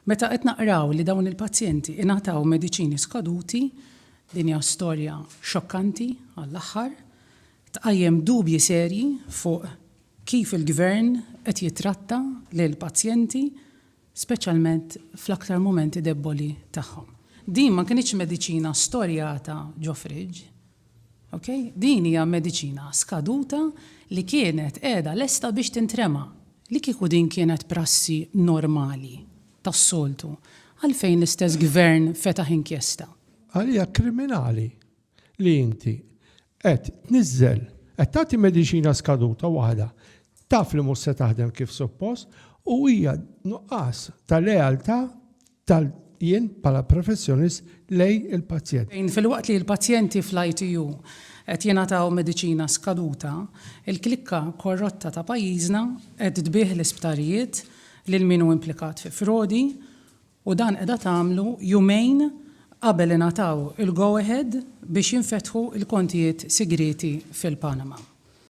Meta qed naqraw li dawn il-pazjenti ingħataw mediċini skaduti, din hija storja xokkanti għall-aħħar, tqajjem dubji serji fuq kif il-gvern qed jitratta lil pazjenti speċjalment fl-aktar momenti debboli tagħhom. Din ma kienx mediċina storjata ġo friġ. Okay? Din hija mediċina skaduta li kienet qiegħda lesta biex tintrema. Li kieku din kienet prassi normali tas-soltu. Għalfejn l-istess gvern fetaħ inkjesta. Għalija kriminali li inti qed tniżżel, qed tagħti mediċina skaduta waħda, taf li mhux se taħdem kif suppost u hija nuqqas ta' lealtà tal-jien bħala professjonist lej il-pazjent. Fil-waqt li l-pazjenti fl-ITU qed jingħataw mediċina skaduta, il-klikka korrotta ta' pajjiżna qed tbieħ l-isptarijiet lil min hu implikat fi frodi u dan qiegħda tagħmlu jumejn qabel ingħataw il-go ahead biex jinfetħu il-kontijiet segreti fil-Panama.